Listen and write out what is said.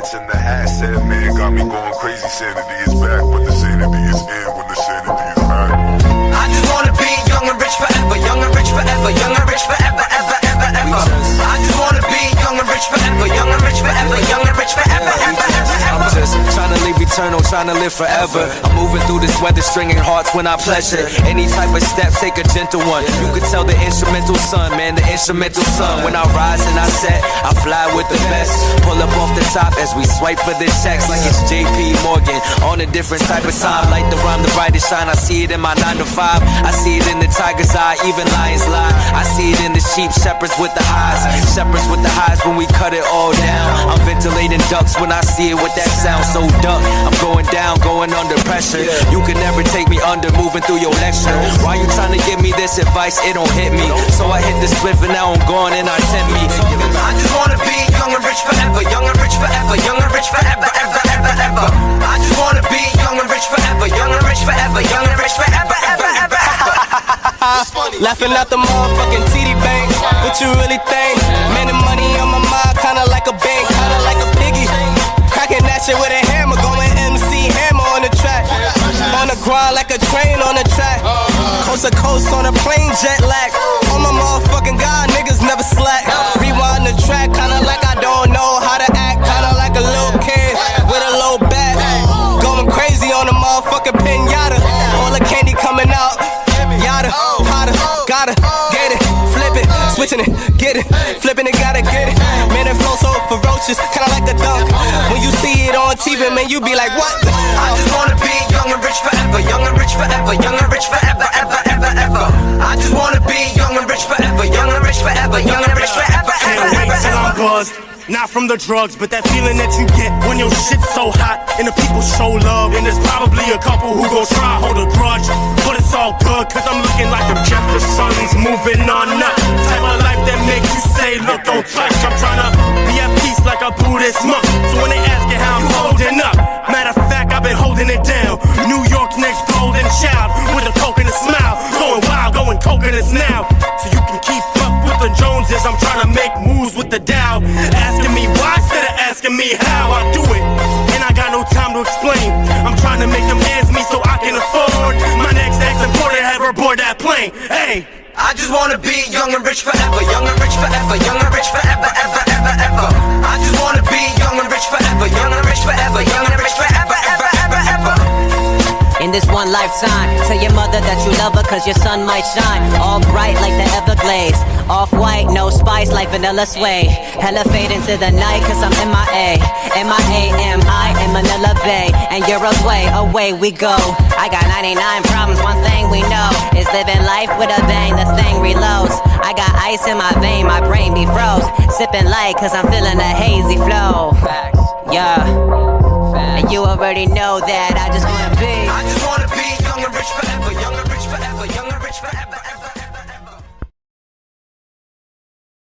Rabbits in the hat said, man, got me going crazy. Sanity is back, but the sanity is in when the sanity is back. I just wanna be young and rich forever, young and rich forever, young and rich forever, ever, ever, ever. I just wanna be young and rich forever, young and rich forever, young and rich forever, ever, ever, ever. I'm just trying to live eternal, trying to live forever. I'm moving through this weather, stringing hearts when I pleasure. Any type of step, take a gentle one. You could tell the instrumental son, man, the instrumental son. When I rise and I set, I fly with the best. Pull up off the top as we swipe for the checks like it's JP Morgan. On a different type of time, like the rhyme, the brightest shine. I see it in my 9 to 5. I see it in the tiger's eye, even lions lie. I see it in the sheep, shepherds with the highs. Shepherds with the highs when we cut it all down. I'm ventilating ducks when I see it with that sound. So duck, I'm going down, going under pressure. You can never take me under, moving through your lecture. Why you trying to give me this advice? It don't hit me. So I hit the split and now I'm gone and I tempt me. I just wanna be young and rich forever, young and rich forever, young and rich forever, ever, ever, ever. I just wanna be young and rich forever, young and rich forever, young and rich forever, ever, ever, ever. Laughing at the motherfucking TD Bank. What you really think? Man, the money on my mind, kinda like a bank, kinda like a piggy. Cracking that shit with a hammer, going MC Hammer on the track. On the grind like a train on the track. Coast to coast on a plane, jet lag. On my motherfucking God, niggas never slack. Rewind the track, kinda like I don't know how to act. Kinda like a little kid with a low back. Going crazy on a motherfucking pinata. All the candy coming out. Yada, hotter, gotta get it, flip it, switching it, get it, flipping it, gotta get it. Man, it flow so ferocious, kinda like a dunk. When you see it on TV, man, you be like, what? I just wanna be young and rich forever, young and rich forever, young and rich forever, ever, ever, ever. I just wanna be young and rich forever, young and rich forever, young and rich forever, ever, Can't wait ever, till I'm ever. buzzed. Not from the drugs, but that feeling that you get when your shit's so hot and the people show love. And there's probably a couple who gon' try hold a grudge, but it's all good, cause I'm looking like the Jeffersons, moving on up. Type of life that makes you say, look, don't touch. I'm tryna be at peace like a Buddhist monk. So when they ask you how I'm holding up, matter of fact, I've been holding it down. New York's next golden child, with a coconut smile. Going wild, going coconuts now. So you can keep up with the Joneses, I'm tryna make moves with the Dow. Asking me why instead of asking me how I do it, and I got no time to explain. I'm trying to make them ends meet so I can afford my next ex-importer, have her board that plane. Hey, I just wanna be young and rich forever, young and rich forever, young and rich forever, ever, ever, ever. I just wanna be young and rich forever, young and rich forever, young and rich forever, ever, ever, ever. In this one lifetime, tell your mother that you love her cause your sun might shine. All bright like the Everglades, off-white, no spice like vanilla sway. Hella fade into the night cause I'm MIA. M-I-A-M-I in Manila Bay. And Euro's way, away we go. I got 99 problems, one thing we know is living life with a bang, the thing reloads. I got ice in my vein, my brain be froze. Sipping light cause I'm feeling a hazy flow. Yeah. And you already know that I just wanna be I just wanna be young and rich forever, young and rich forever, young and rich forever, ever.